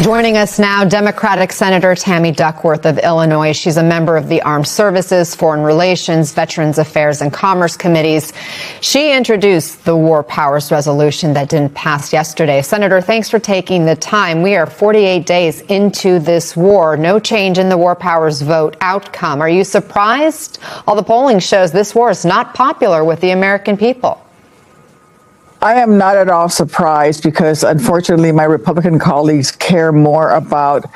Joining us now, Democratic Senator Tammy Duckworth of Illinois. She's a member of the Armed Services, Foreign Relations, Veterans Affairs, and Commerce Committees. She introduced the War Powers Resolution that didn't pass yesterday. Senator, thanks for taking the time. We are 48 days into this war. No change in the War Powers vote outcome. Are you surprised? All the polling shows this war is not popular with the American people. I am not at all surprised because, unfortunately, my Republican colleagues care more about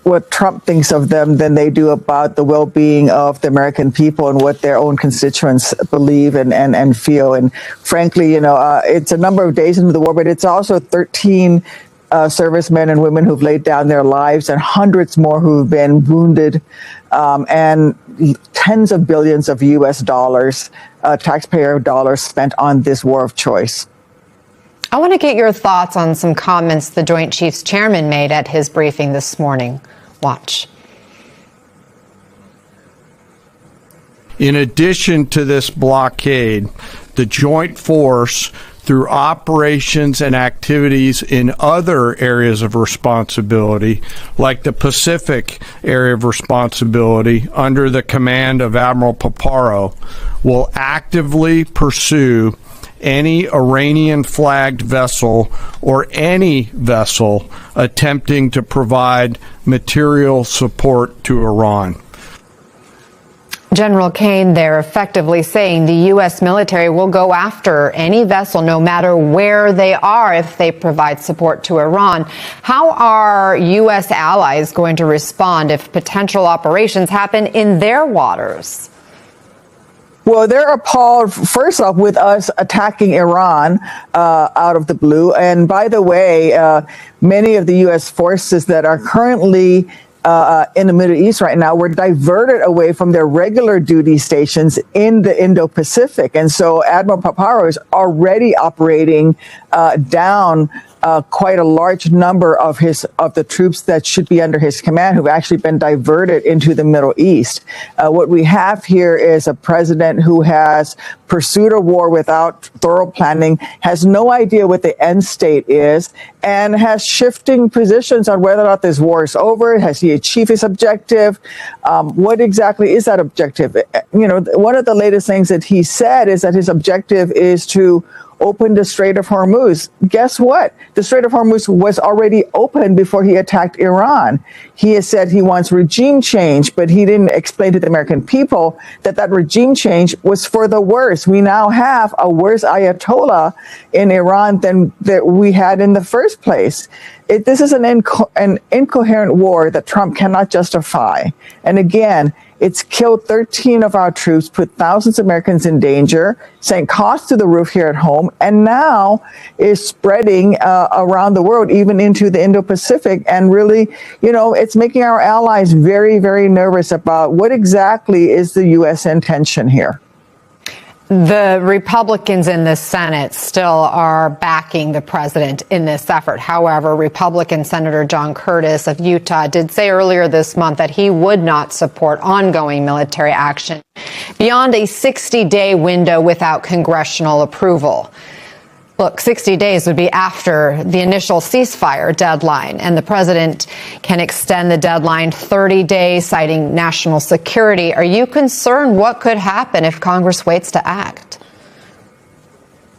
what Trump thinks of them than they do about the well-being of the American people and what their own constituents believe and feel. And frankly, it's a number of days into the war, but it's also 13 servicemen and women who've laid down their lives and hundreds more who've been wounded, and tens of billions of U.S. dollars, taxpayer dollars spent on this war of choice. I want to get your thoughts on some comments the Joint Chiefs Chairman made at his briefing this morning. Watch. In addition to this blockade, the Joint Force, through operations and activities in other areas of responsibility, like the Pacific area of responsibility under the command of Admiral Paparo, will actively pursue any Iranian-flagged vessel or any vessel attempting to provide material support to Iran. General Kane there effectively saying the U.S. military will go after any vessel, no matter where they are, if they provide support to Iran. How are U.S. allies going to respond if potential operations happen in their waters? Well, they're appalled, first off, with us attacking Iran out of the blue. And by the way, many of the U.S. forces that are currently in the Middle East right now were diverted away from their regular duty stations in the Indo-Pacific. And so Admiral Paparo is already operating down quite a large number of the troops that should be under his command who've actually been diverted into the Middle East. What we have here is a president who has pursued a war without thorough planning, has no idea what the end state is, and has shifting positions on whether or not this war is over. Has he achieved his objective? What exactly is that objective? One of the latest things that he said is that his objective is to open the Strait of Hormuz. Guess what? The Strait of Hormuz was already open before he attacked Iran. He has said he wants regime change, but he didn't explain to the American people that regime change was for the worse. We now have a worse Ayatollah in Iran than that we had in the first place. This is an incoherent war that Trump cannot justify. And again, it's killed 13 of our troops, put thousands of Americans in danger, sent costs to the roof here at home, and now is spreading around the world, even into the Indo-Pacific. And really, it's making our allies very, very nervous about what exactly is the U.S. intention here. The Republicans in the Senate still are backing the president in this effort. However, Republican Senator John Curtis of Utah did say earlier this month that he would not support ongoing military action beyond a 60-day window without congressional approval. Look, 60 days would be after the initial ceasefire deadline, and the president can extend the deadline 30 days, citing national security. Are you concerned what could happen if Congress waits to act?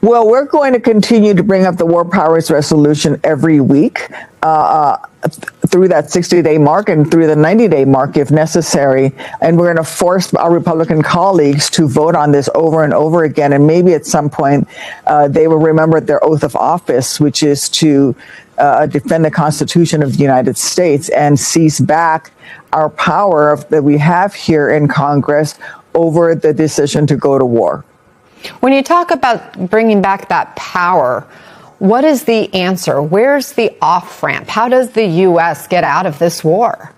Well, we're going to continue to bring up the War Powers Resolution every week through that 60-day mark and through the 90-day mark if necessary. And we're going to force our Republican colleagues to vote on this over and over again. And maybe at some point they will remember their oath of office, which is to defend the Constitution of the United States and seize back our power that we have here in Congress over the decision to go to war. When you talk about bringing back that power, what is the answer? Where's the off-ramp? How does the U.S. get out of this war?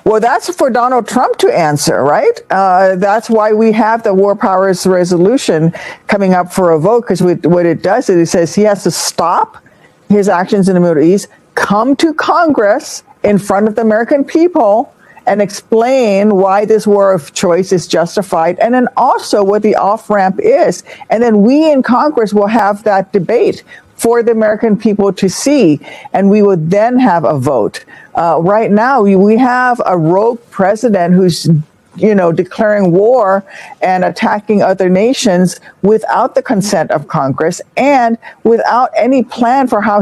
Well, that's for Donald Trump to answer, right? That's why we have the War Powers Resolution coming up for a vote, because what it does is it says he has to stop his actions in the Middle East, come to Congress in front of the American people, and explain why this war of choice is justified, and then also what the off-ramp is. And then we in Congress will have that debate. for the American people to see, and we would then have a vote. Right now, we have a rogue president who's declaring war and attacking other nations without the consent of Congress and without any plan for how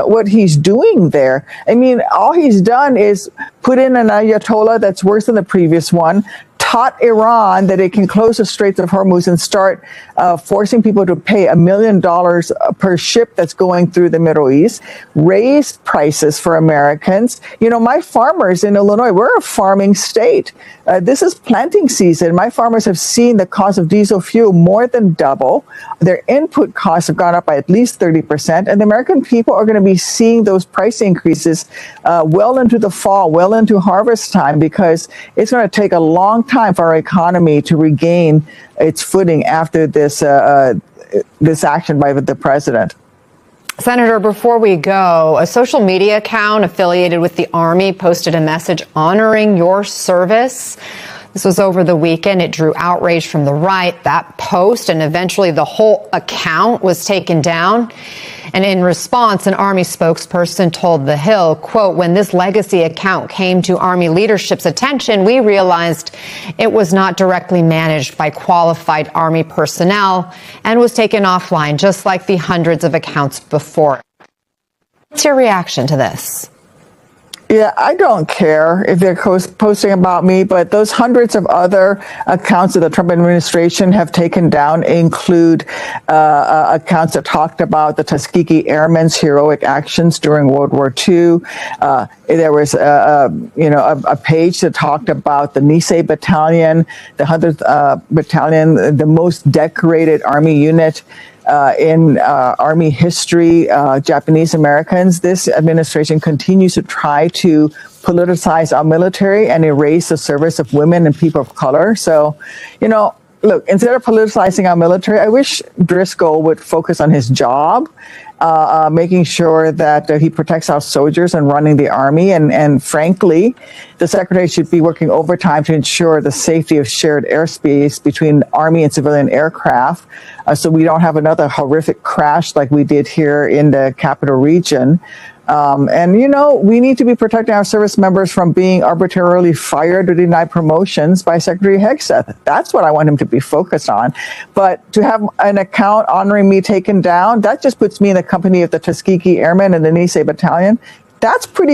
what he's doing there. I mean, all he's done is put in an Ayatollah that's worse than the previous one, taught Iran that it can close the Straits of Hormuz and start forcing people to pay $1 million per ship that's going through the Middle East, raised prices for Americans. My farmers in Illinois, we're a farming state. This is planting season. My farmers have seen the cost of diesel fuel more than double. Their input costs have gone up by at least 30%. And the American people are going to be seeing those price increases well into the fall, well into harvest time, because it's going to take a long time for our economy to regain its footing after this action by the president. Senator, before we go, a social media account affiliated with the Army posted a message honoring your service. This was over the weekend. It drew outrage from the right. That post and eventually the whole account was taken down. And in response, an Army spokesperson told The Hill, quote, "When this legacy account came to Army leadership's attention, we realized it was not directly managed by qualified Army personnel and was taken offline, just like the hundreds of accounts before." What's your reaction to this? Yeah, I don't care if they're posting about me, but those hundreds of other accounts that the Trump administration have taken down include accounts that talked about the Tuskegee Airmen's heroic actions during World War II. There was a page that talked about the Nisei Battalion, the 100th Battalion, the most decorated Army unit in Army history, Japanese Americans. This administration continues to try to politicize our military and erase the service of women and people of color. So, look, instead of politicizing our military, I wish Driscoll would focus on his job, making sure that he protects our soldiers and running the Army. And frankly, the Secretary should be working overtime to ensure the safety of shared airspace between Army and civilian aircraft, so we don't have another horrific crash like we did here in the capital region. We need to be protecting our service members from being arbitrarily fired or denied promotions by Secretary Hegseth. That's what I want him to be focused on. But to have an account honoring me taken down, that just puts me in the company of the Tuskegee Airmen and the Nisei Battalion. That's pretty